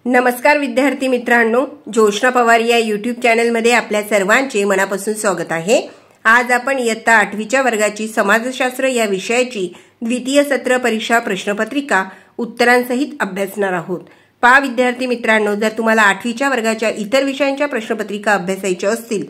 नमस्कार विद्यार्थी मित्रांनो, जोशना पवार या यूट्यूब चॅनलमध्ये आपल्या सर्वांचे मनापासून स्वागत आहे। आज आपण इयत्ता 8वीच्या वर्गाची समाजशास्त्र या विषयाची द्वितीय सत्र परीक्षा प्रश्नपत्रिका उत्तरांसहित अभ्यासणार आहोत। पहा विद्यार्थी मित्रांनो, जर तुम्हाला 8वीच्या वर्गाच्या इतर विषयांच्या प्रश्नपत्रिका अभ्यासायच्या असतील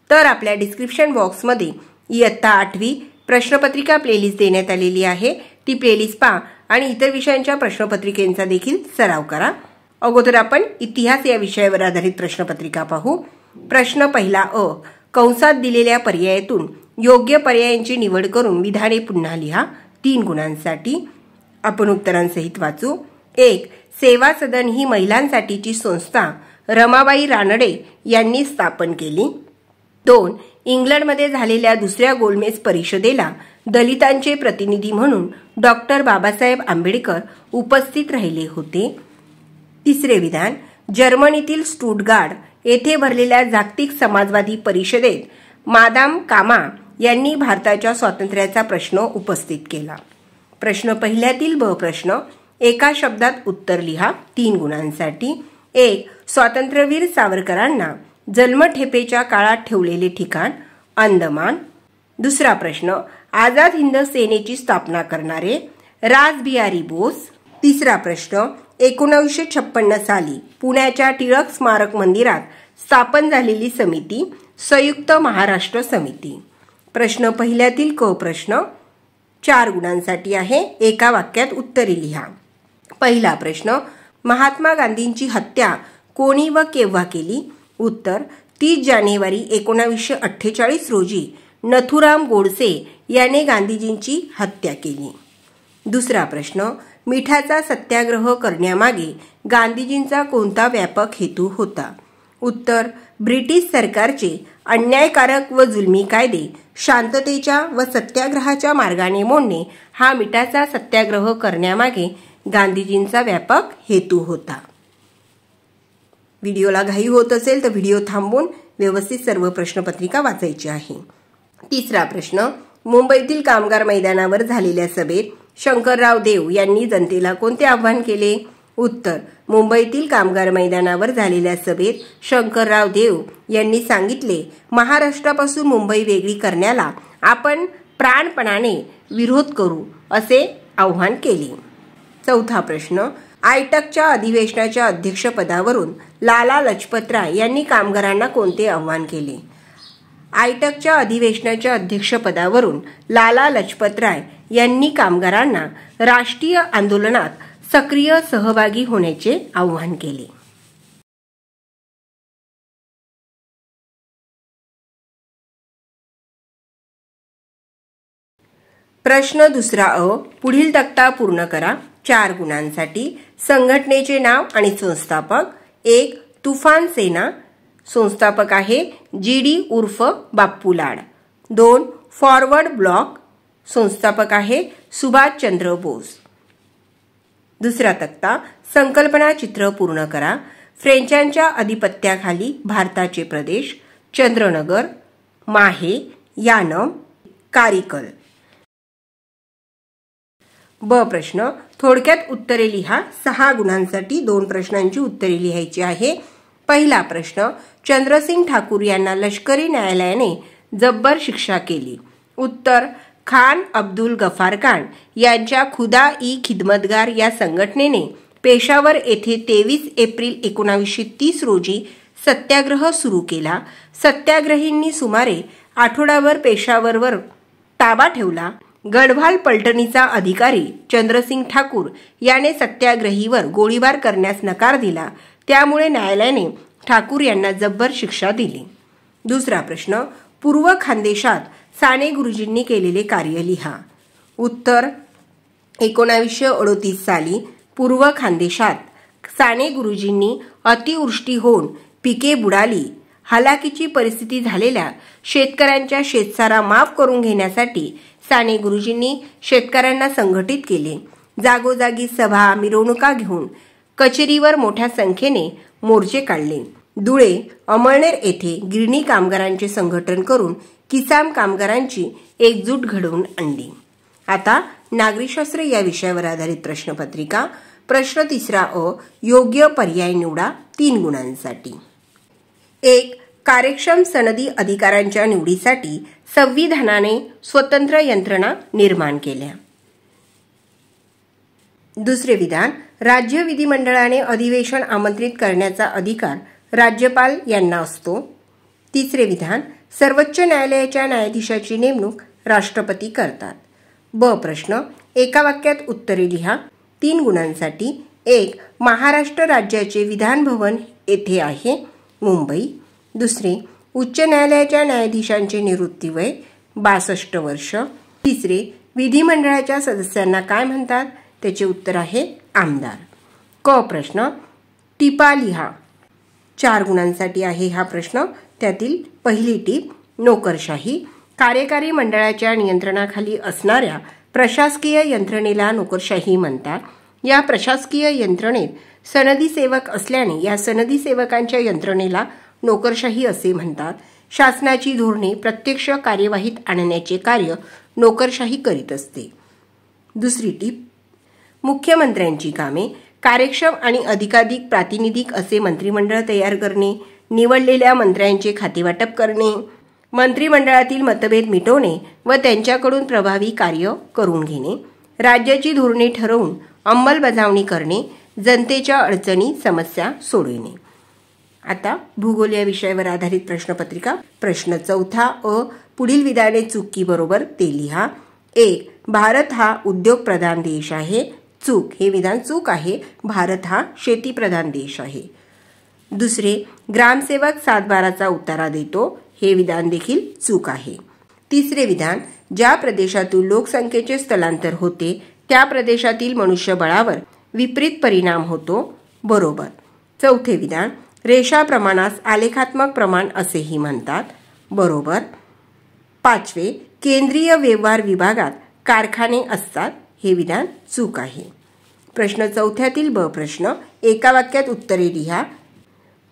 तर आपल्या डिस्क्रिप्शन बॉक्समध्ये इयत्ता 8वी प्रश्नपत्रिका प्लेलिस्ट देण्यात आलेली आहे। ती प्लेलिस्ट पहा आणि इतर विषयांच्या प्रश्नपत्रिकेचा देखील सराव करा। अगोदर आपण इतिहास या विषयावर आधारित प्रश्नपत्रिका पाहू। प्रश्न पहिला अ, कंसात दिलेल्या पर्यायातून योग्य पर्यायांची निवड करून विधाने पुन्हा लिहा। 3 गुणांसाठी आपण उत्तरांसहित वाचू। 1. सेवा सदन ही महिलांसाठीची संस्था रमाबाई रानडे यांनी स्थापन केली। 2. इंग्लंडमध्ये झालेल्या दुसऱ्या गोलमेज परिषदेला दलितांचे प्रतिनिधी म्हणून डॉक्टर बाबासाहेब आंबेडकर उपस्थित राहिले होते। तिसरे विधान, जर्मनीतील स्टुटगार्ट येथे भरलेल्या जागतिक समाजवादी परिषदेत मादाम कामा यांनी भारताच्या स्वातंत्र्याचा प्रश्न उपस्थित केला। प्रश्न पहिल्यातील ब प्रश्न, एका शब्दात उत्तर लिहा। 3 गुणांसाठी। 1. स्वातंत्र्यवीर सावरकरांना जन्मठेपेच्या काळात ठेवलेले ठिकाण अंदमान। दुसरा प्रश्न, आझाद हिंद सेनेची स्थापना करणारे रासबिहारी बोस। तिसरा प्रश्न, 1956 साली पुण्याच्या टिळक स्मारक मंदिरात स्थापन झालेली समिती संयुक्त महाराष्ट्र समिती। प्रश्न पहिल्यातील क प्रश्न 4 गुणांसाठी आहे। एका वाक्यात उत्तरे लिहा। पहिला प्रश्न, महात्मा गांधींची हत्या कोणी व केव्हा केली? उत्तर, 30 जानेवारी 1948 रोजी नथुराम गोडसे याने गांधीजींची हत्या केली। दुसरा प्रश्न, मिठाचा सत्याग्रह करण्यामागे गांधीजींचा कोणता व्यापक हेतू होता? उत्तर, ब्रिटिश सरकारचे अन्यायकारक व जुलमी कायदे शांततेच्या व सत्याग्रहाच्या मार्गाने मोडणे हा मिठाचा सत्याग्रह करण्यामागे गांधीजींचा व्यापक हेतू होता। व्हिडिओला घाई होत असेल तर व्हिडिओ थांबवून व्यवस्थित सर्व प्रश्नपत्रिका वाचायची आहे। तिसरा प्रश्न, मुंबईतील कामगार मैदानावर झालेल्या सभेत शंकरराव देव यांनी जनतेला कोणते आव्हान केले? उत्तर, मुंबईतील कामगार मैदानावर झालेल्या सभेत शंकरराव देव यांनी सांगितले, महाराष्ट्रापासून मुंबई वेगळी करण्याला आपण प्राणपणाने विरोध करू असे आव्हान केले। चौथा प्रश्न, आयटकच्या अधिवेशनाच्या अध्यक्षपदावरून लाला लजपतराय यांनी कामगारांना कोणते आव्हान केले? आयटकच्या अधिवेशनाच्या अध्यक्षपदावरून लाला लजपतराय यांनी कामगारांना राष्ट्रीय आंदोलनात सक्रिय सहभागी होण्याचे आवाहन केले। प्रश्न दुसरा अ, पुढील तक्ता पूर्ण करा। 4 गुणांसाठी। संघटनेचे नाव आणि संस्थापक। 1. तुफान सेना, संस्थापक आहे GD उर्फ बाप्पू लाड। 2. फॉरवर्ड ब्लॉक, संस्थापक आहे सुभाषचंद्र बोस। दुसरा तक्ता, संकल्पना चित्र पूर्ण करा। फ्रेंचांच्या अधिपत्याखाली भारताचे प्रदेश चंद्रनगर, माहे, यानम, कारिकल। ब प्रश्न, थोडक्यात उत्तरे लिहा। 6 गुणांसाठी 2 प्रश्नांची उत्तरे लिहायची आहे। पहिला प्रश्न, चंद्रसिंग ठाकूर यांना लष्करी न्यायालयाने जब्बर शिक्षा केली। उत्तर, खान अब्दुल गफार खान यांच्या खुदा ई खिदमतगार या संघटनेने पेशावर येथे 23 एप्रिल 1930 रोजी सत्याग्रह सुरू केला। सत्याग्रहींनी सुमारे आठवडाभर पेशावरवर ताबा ठेवला। गढवाल पलटणीचा अधिकारी चंद्रसिंग ठाकूर याने सत्याग्रहीवर गोळीबार करण्यास नकार दिला, त्यामुळे न्यायालयाने ठाकूर यांना जब्बर शिक्षा दिली। दुसरा प्रश्न, पूर्व खानदेशात साने गुरुजींनी केलेले कार्य लिहा। उत्तर, 1938 साली पूर्व खानदेशात साने गुरुजींनी अतिवृष्टी होऊन पिके बुडाली, हलाखीची परिस्थिती झालेल्या शेतकऱ्यांच्या शेतसारा माफ करून घेण्यासाठी साने गुरुजींनी शेतकऱ्यांना संघटित केले। जागोजागी सभा मिरवणुका घेऊन कचेरीवर मोठ्या संख्येने मोर्चे काढले। धुळे, अमळनेर येथे गिरणी कामगारांचे संघटन करून किसान कामगारांची एकजूट घडवून आणली। आता नागरिकशास्त्र या विषयावर आधारित प्रश्नपत्रिका। प्रश्न तिसरा अ, योग्य पर्याय निवडा 3 गुणांसाठी. 1. कार्यक्षम सनदी अधिकाऱ्यांच्या निवडीसाठी संविधानाने स्वतंत्र यंत्रणा निर्माण केल्या. दुसरे विधान, राज्य विधिमंडळाने अधिवेशन आमंत्रित करण्याचा अधिकार राज्यपाल यांना असतो. तिसरे विधान, सर्वोच्च न्यायालयाच्या न्यायाधीशाची नेमणूक राष्ट्रपती करतात. ब प्रश्न, एका वाक्यात उत्तरे लिहा 3 गुणांसाठी. 1. महाराष्ट्र राज्याचे विधान भवन येथे आहे, मुंबई. दुसरे, उच्च न्यायालयाच्या न्यायाधीशांचे निवृत्ती वय 62 वर्ष. तिसरे, विधिमंडळाच्या सदस्यांना काय म्हणतात? त्याचे उत्तर आहे आमदार. क प्रश्न, टिपा लिहा. 4 गुणांसाठी आहे हा प्रश्न. त्यातील पहिली टीप, नोकरशाही. कार्यकारी मंडळाच्या नियंत्रणाखाली असणाऱ्या प्रशासकीय यंत्रणेला नोकरशाही म्हणतात. या प्रशासकीय यंत्रणेत सनदी सेवक असल्याने या सनदी सेवकांच्या यंत्रणेला नोकरशाही असे म्हणतात. शासनाची धोरणे प्रत्यक्ष कार्यवाहीत आणण्याचे कार्य नोकरशाही करीत असते. दुसरी टीप, मुख्यमंत्र्यांची कामे. कार्यक्षम आणि अधिकाधिक प्रातिनिधिक असे मंत्रिमंडळ तयार करणे, निवडलेल्या मंत्र्यांचे खातेवाटप करणे, मंत्रिमंडळातील मतभेद मिटवणे व त्यांच्याकडून प्रभावी कार्य करून घेणे, राज्याची धोरणे ठरवून अंमलबजावणी करणे, जनतेच्या अडचणी समस्या सोडविणे. आता भूगोल या विषयावर आधारित प्रश्नपत्रिका. प्रश्न चौथा अ, पुढील विधाने चूक की बरोबर ते लिहा. 1. भारत हा उद्योगप्रधान देश आहे. चूक. हे विधान चूक आहे. भारत हा शेतीप्रधान देश आहे. दुसरे, ग्रामसेवक 7/12चा उतारा देतो. हे विधान देखील चूक आहे. तिसरे विधान, ज्या प्रदेशातून लोकसंख्येचे स्थलांतर होते त्या प्रदेशातील मनुष्यबळावर विपरीत परिणाम होतो. बरोबर. चौथे विधान, रेषा प्रमाणास आलेखात्मक प्रमाण असेही म्हणतात. बरोबर. 5. केंद्रीय व्यवहार विभागात कारखाने असतात. हे विधान चूक आहे. प्रश्न चौथ्यातील ब प्रश्न, एका वाक्यात उत्तरे लिहा.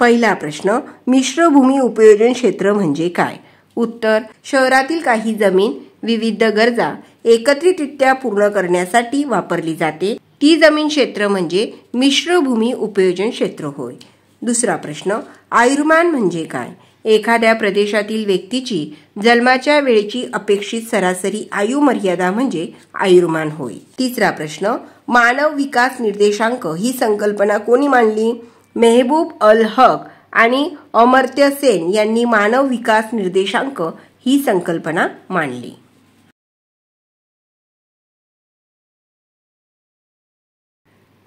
पहिला प्रश्न, मिश्र भूमी उपयोजन क्षेत्र म्हणजे काय? उत्तर, शहरातील काही जमीन विविध गरजा एकत्रितरित्या पूर्ण करण्यासाठी वापरली जाते. ती जमीन क्षेत्र म्हणजे मिश्र भूमी उपयोजन क्षेत्र होय. दुसरा प्रश्न, आयुर्मान म्हणजे काय? एखाद्या प्रदेशातील व्यक्तीची जन्माच्या वेळेची अपेक्षित सरासरी आयु मर्यादा म्हणजे आयुर्मान होय. तिसरा प्रश्न, मानव विकास निर्देशांक ही संकल्पना कोणी मांडली? मेहबूब अल हक आणि अमर्त्य सेन यांनी मानव विकास निर्देशांक ही संकल्पना मांडली.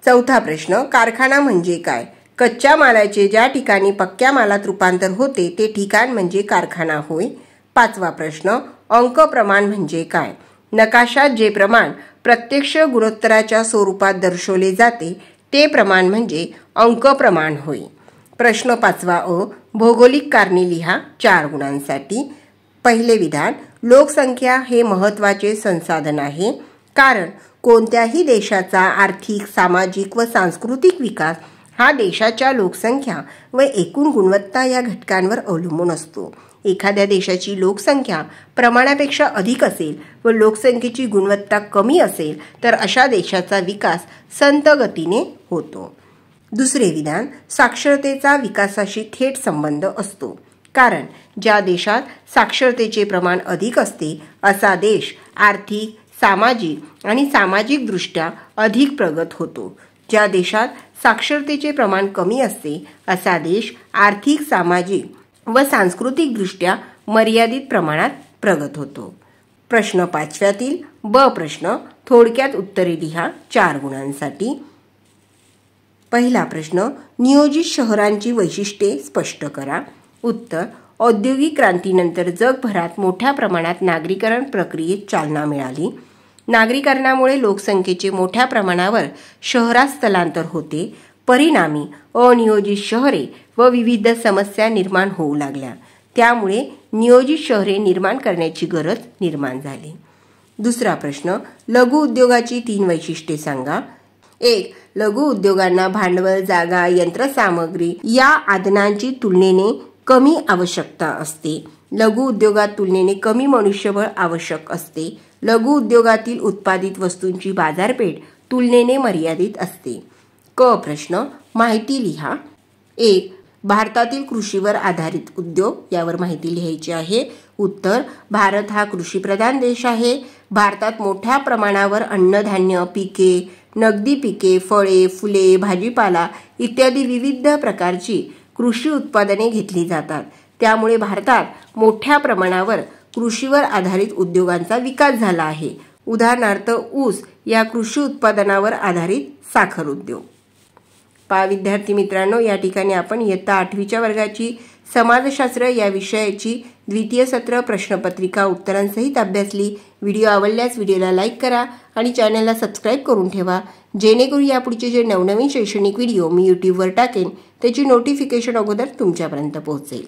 चौथा प्रश्न, कारखाना म्हणजे काय? कच्च्या मालाचे ज्या ठिकाणी पक्क्या मालात रूपांतर होते ते ठिकाण म्हणजे कारखाना होय. 5वा प्रश्न, अंक प्रमाण म्हणजे काय? नकाशात जे प्रमाण प्रत्यक्ष गुणोत्तराच्या स्वरूपात दर्शवले जाते ते प्रमाण म्हणजे अंक प्रमाण होय. प्रश्न 5वा अ, भौगोलिक कारणे लिहा 4 गुणांसाठी. पहिले विधान, लोकसंख्या हे महत्त्वाचे संसाधन आहे, कारण कोणत्याही देशाचा आर्थिक, सामाजिक व सांस्कृतिक विकास हा देशाच्या लोकसंख्या व एकूण गुणवत्ता या घटकांवर अवलंबून असतो. एखाद्या देशाची लोकसंख्या प्रमाणापेक्षा अधिक असेल व लोकसंख्येची गुणवत्ता कमी असेल तर अशा देशाचा विकास संथ गतीने होतो. दुसरे विधान, साक्षरतेचा विकासाशी थेट संबंध असतो, कारण ज्या देशात साक्षरतेचे प्रमाण अधिक असते असा देश आर्थिक, सामाजिक आणि सामाजिकदृष्ट्या अधिक प्रगत होतो. ज्या देशात साक्षरतेचे प्रमाण कमी असते असा देश आर्थिक, सामाजिक व सांस्कृतिकदृष्ट्या मर्यादित प्रमाणात प्रगत होतो. प्रश्न 5व्यातील ब प्रश्न, थोडक्यात उत्तरे लिहा 4 गुणांसाठी. पहिला प्रश्न, नियोजित शहरांची वैशिष्ट्ये स्पष्ट करा. उत्तर, औद्योगिक क्रांतीनंतर जगभरात मोठ्या प्रमाणात नागरीकरण प्रक्रियेत चालना मिळाली. नागरीकरणामुळे लोकसंख्येचे मोठ्या प्रमाणावर शहरात स्थलांतर होते. परिणामी अनियोजित शहरे व विविध समस्या निर्माण होऊ लागल्या. त्यामुळे नियोजित शहरे निर्माण करण्याची गरज निर्माण झाली. दुसरा प्रश्न, लघु उद्योगाची 3 वैशिष्ट्ये सांगा. 1. लघु उद्योगांना भांडवल, जागा, यंत्रसामग्री या आदानांची तुलनेने कमी आवश्यकता असते. लघु उद्योगात तुलनेने कमी मनुष्यबळ आवश्यक असते. लघु उद्योगातील उत्पादित वस्तूंची बाजारपेठ तुलनेने मर्यादित असते. क प्रश्न माहिती लिहा. 1. भारतातील कृषीवर आधारित उद्योग यावर माहिती लिहायची आहे. उत्तर भारत हा कृषीप्रधान देश आहे. भारतात मोठ्या प्रमाणावर अन्नधान्य पिके, नगदी पिके, फळे, फुले, भाजीपाला इत्यादी विविध प्रकारची कृषी उत्पादने घेतली जातात. त्यामुळे भारतात मोठ्या प्रमाणावर कृषीवर आधारित उद्योगांचा विकास झाला आहे. उदाहरणार्थ ऊस या कृषी उत्पादनावर आधारित साखर उद्योग. विद्यार्थी मित्रांनो, या ठिकाणी आपण इयत्ता 8वीच्या वर्गाची समाजशास्त्र या विषयाची द्वितीय सत्र प्रश्नपत्रिका उत्तरांसहित अभ्यासली. व्हिडिओ आवडल्यास व्हिडिओला लाईक करा आणि चॅनलला सबस्क्राईब करून ठेवा, जेणेकरून यापुढचे जे नवनवीन शैक्षणिक व्हिडिओ मी यूट्यूबवर टाकेन त्याची नोटिफिकेशन अगोदर तुमच्यापर्यंत पोहोचेल.